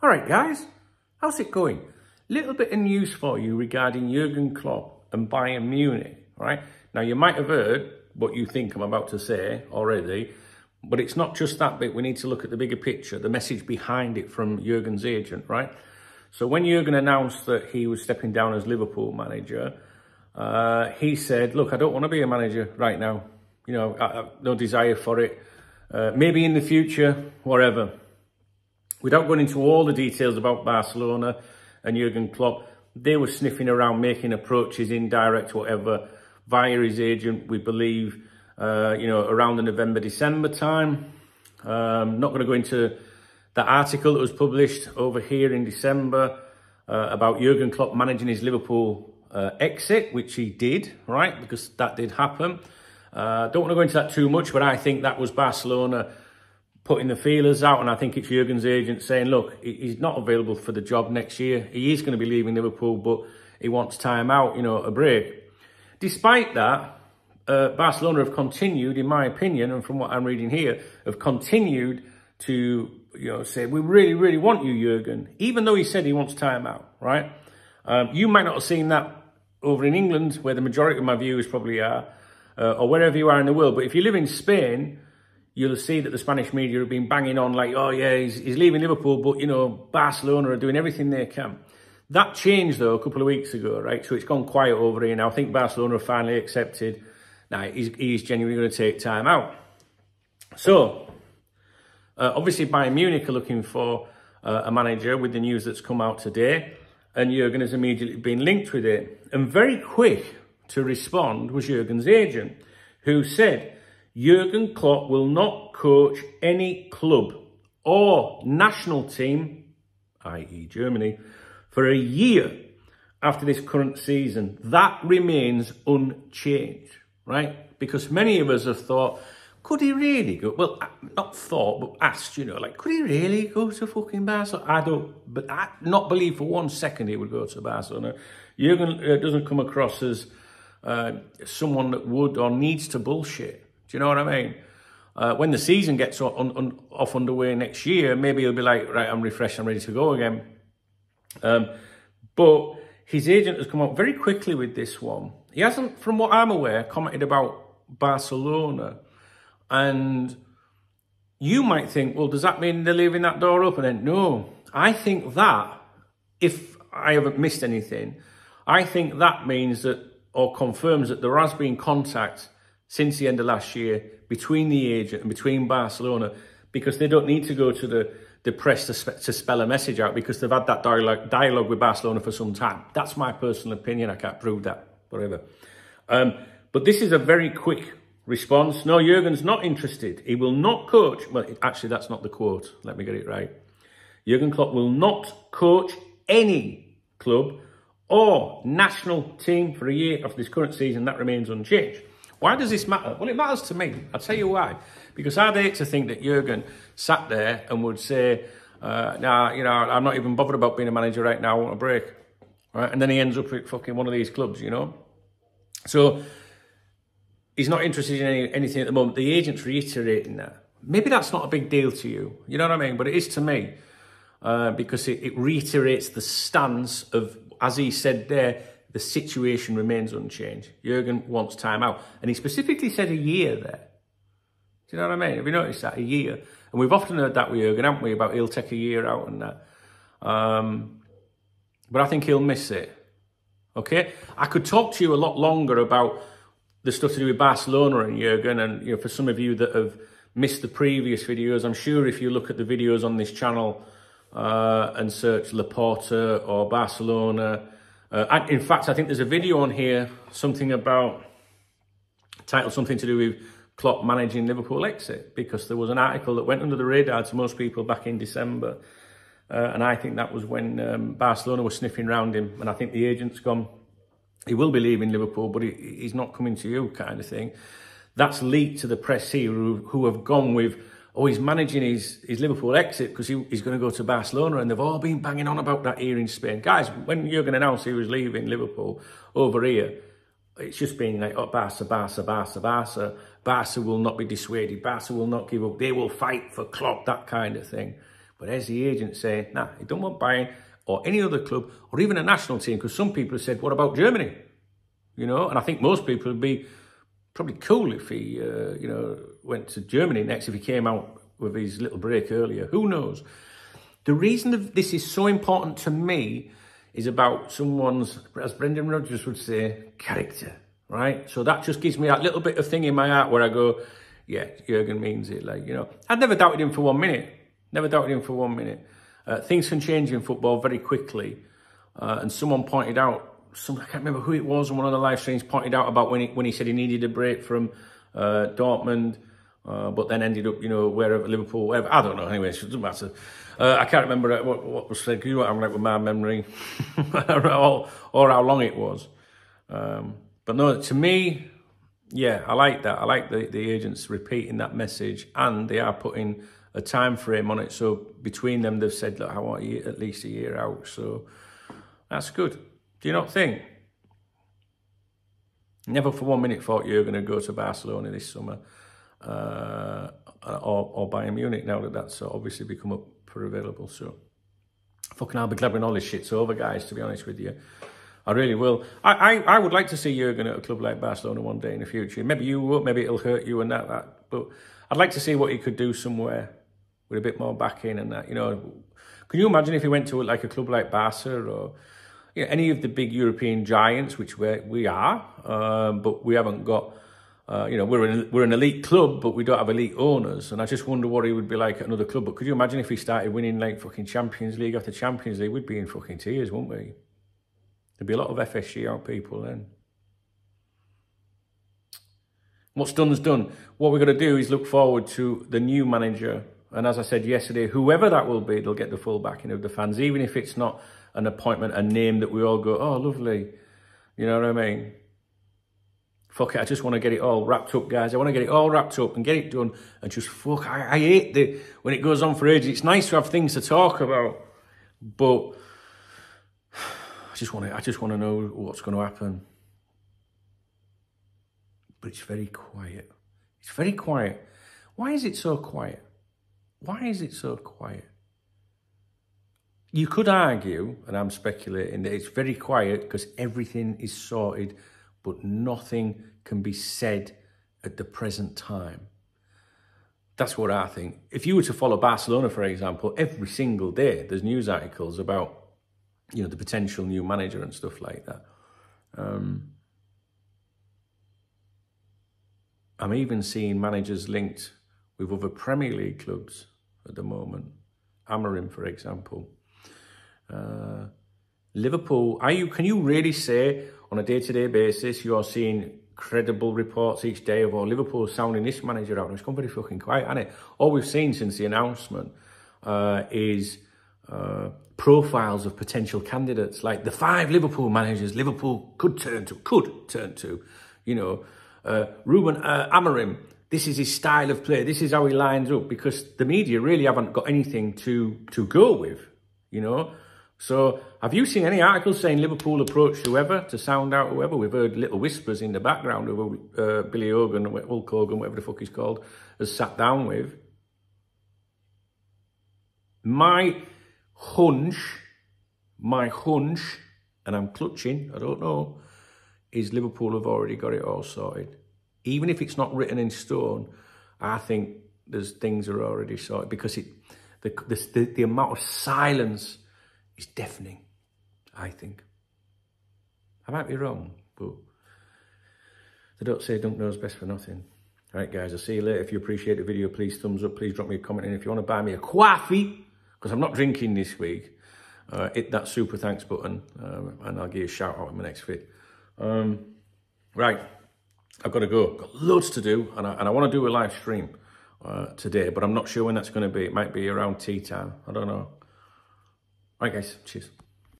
All right, guys, how's it going? Little bit of news for you regarding Jurgen Klopp and Bayern Munich, right? Now, you might have heard what you think I'm about to say already, but it's not just that bit. We need to look at the bigger picture, the message behind it from Jurgen's agent, right? So when Jurgen announced that he was stepping down as Liverpool manager, he said, look, I don't want to be a manager right now. You know, I have no desire for it. Maybe in the future, whatever. Without going into all the details about Barcelona and Jurgen Klopp, they were sniffing around, making approaches, indirect, whatever, via his agent, we believe, you know, around the November, December time. Not going to go into that article that was published over here in December about Jurgen Klopp managing his Liverpool exit, which he did, right? Because that did happen. Don't want to go into that too much, but I think that was Barcelona putting the feelers out, and I think it's Jurgen's agent saying, look, he's not available for the job next year. He is going to be leaving Liverpool, but he wants time out, you know, a break. Despite that, Barcelona have continued, in my opinion, and from what I'm reading here, have continued to, you know, say, we really, really want you, Jurgen, even though he said he wants time out, right? You might not have seen that over in England, where the majority of my viewers probably are, or wherever you are in the world. But if you live in Spain, you'll see that the Spanish media have been banging on like, oh yeah, he's leaving Liverpool, but, you know, Barcelona are doing everything they can. That changed, though, a couple of weeks ago, right? So it's gone quiet over here now. I think Barcelona have finally accepted, now he's genuinely going to take time out. So, obviously Bayern Munich are looking for a manager with the news that's come out today, and Jurgen has immediately been linked with it. And very quick to respond was Jurgen's agent, who said, Jurgen Klopp will not coach any club or national team, i.e. Germany, for a year after this current season. That remains unchanged, right? Because many of us have thought, could he really go? Well, not thought, but asked, you know, like, could he really go to fucking Barcelona? I not believe for 1 second he would go to Barcelona. Jurgen doesn't come across as someone that would or needs to bullshit. Do you know what I mean? When the season gets off underway next year, maybe he'll be like, right, I'm refreshed, I'm ready to go again. But his agent has come out very quickly with this one. He hasn't, from what I'm aware, commented about Barcelona. And you might think, well, does that mean they're leaving that door open? And no, I think that, if I haven't missed anything, I think that means that, or confirms that there has been contact since the end of last year between the agent and between Barcelona, because they don't need to go to the press to spell a message out, because they've had that dialogue with Barcelona for some time. That's my personal opinion. I can't prove that, whatever. But this is a very quick response. No, Jurgen's not interested. He will not coach. Well, actually, that's not the quote. Let me get it right. Jurgen Klopp will not coach any club or national team for a year after this current season. That remains unchanged. Why does this matter? Well, it matters to me. I'll tell you why. Because I'd hate to think that Jurgen sat there and would say, nah, you know, I'm not even bothered about being a manager right now, I want a break. Right? And then he ends up at fucking one of these clubs, you know? So he's not interested in anything at the moment. The agent's reiterating that. Maybe that's not a big deal to you. You know what I mean? But it is to me. Because it reiterates the stance of, as he said there, the situation remains unchanged. Jurgen wants time out. And he specifically said a year there. Do you know what I mean? Have you noticed that? A year. And we've often heard that with Jurgen, haven't we? About he'll take a year out and that. But I think he'll miss it. Okay? I could talk to you a lot longer about the stuff to do with Barcelona and Jurgen. And, you know, for some of you that have missed the previous videos, I'm sure if you look at the videos on this channel and search Laporta or Barcelona, in fact, I think there's a video on here, something about, titled something to do with Klopp managing Liverpool exit, because there was an article that went under the radar to most people back in December. And I think that was when Barcelona was sniffing around him. And I think the agent's gone, he will be leaving Liverpool, but he's not coming to you, kind of thing. That's leaked to the press here, who have gone with, oh, he's managing his Liverpool exit because he's going to go to Barcelona, and they've all been banging on about that here in Spain. Guys, when Jurgen announced he was leaving Liverpool over here, it's just been like, oh, Barca, Barca, Barca, Barca. Barca will not be dissuaded. Barca will not give up. They will fight for Klopp, that kind of thing. But there's the agent saying, nah, he don't want Bayern or any other club or even a national team, because some people have said, what about Germany? You know, and I think most people would be probably cool if he, you know, went to Germany next, if he came out with his little break earlier. Who knows? The reason that this is so important to me is about someone's, as Brendan Rodgers would say, character, right? So that just gives me that little bit of thing in my heart where I go, yeah, Jurgen means it. Like, you know, I'd never doubted him for 1 minute. Never doubted him for 1 minute. Things can change in football very quickly. And someone pointed out, I can't remember who it was on one of the live streams, pointed out about when he said he needed a break from Dortmund, but then ended up, you know, wherever, Liverpool, whatever. I don't know. Anyway, it doesn't matter. I can't remember what was said. You know what I'm like with my memory, or how long it was. But no, to me, yeah, I like that. I like the agents repeating that message, and they are putting a time frame on it. So between them, they've said, look, I want at least a year out. So that's good. Do you not think? Never for 1 minute thought you were going to go to Barcelona this summer, or Bayern Munich, now that that's obviously become up for available. So fucking I'll be glad when all this shit's over, guys, to be honest with you. I really will. I would like to see Jurgen at a club like Barcelona one day in the future. Maybe you won't, maybe it'll hurt you and that. But I'd like to see what he could do somewhere with a bit more backing and that, you know. Can you imagine if he went to like a club like Barca or, you know, any of the big European giants, which we are, but we haven't got, you know, we're an elite club, but we don't have elite owners. And I just wonder what he would be like at another club. But could you imagine if he started winning like fucking Champions League after Champions League? We'd be in fucking tears, wouldn't we? There'd be a lot of FSG out people then. What's done's done. What we're going to do is look forward to the new manager. And as I said yesterday, whoever that will be, they'll get the full backing of the fans, even if it's not an appointment, a name that we all go, oh, lovely. You know what I mean? Fuck it, I just want to get it all wrapped up, guys. I want to get it all wrapped up and get it done. And just fuck, I hate when it goes on for ages. It's nice to have things to talk about, but I just want to know what's going to happen. But it's very quiet. It's very quiet. Why is it so quiet? Why is it so quiet? You could argue, and I'm speculating, that it's very quiet because everything is sorted, but nothing can be said at the present time. That's what I think. If you were to follow Barcelona, for example, every single day there's news articles about, you know, the potential new manager and stuff like that. I'm even seeing managers linked with other Premier League clubs at the moment. Amorim, for example. Liverpool, can you really say on a day-to-day basis you're seeing credible reports each day of Liverpool sounding this manager out? It's gone very fucking quiet, hasn't it? All we've seen since the announcement is profiles of potential candidates, like the 5 Liverpool managers Liverpool could turn to, you know, Ruben Amorim. This is his style of play. This is how he lines up, because the media really haven't got anything to go with, you know. So have you seen any articles saying Liverpool approached whoever to sound out whoever? We've heard little whispers in the background of Billy Hogan, Hulk Hogan, whatever the fuck he's called, has sat down with. My hunch, and I'm clutching, I don't know, is Liverpool have already got it all sorted. Even if it's not written in stone, I think things are already sorted, because the amount of silence is deafening, I think. I might be wrong, but they don't say don't know's best for nothing. All right, guys, I'll see you later. If you appreciate the video, please thumbs up. Please drop me a comment. And if you want to buy me a coffee, because I'm not drinking this week, hit that super thanks button, and I'll give you a shout out in my next vid. Right, I've got to go. Got loads to do, and I want to do a live stream today, but I'm not sure when that's going to be. It might be around tea time. I don't know. All right, guys, cheers.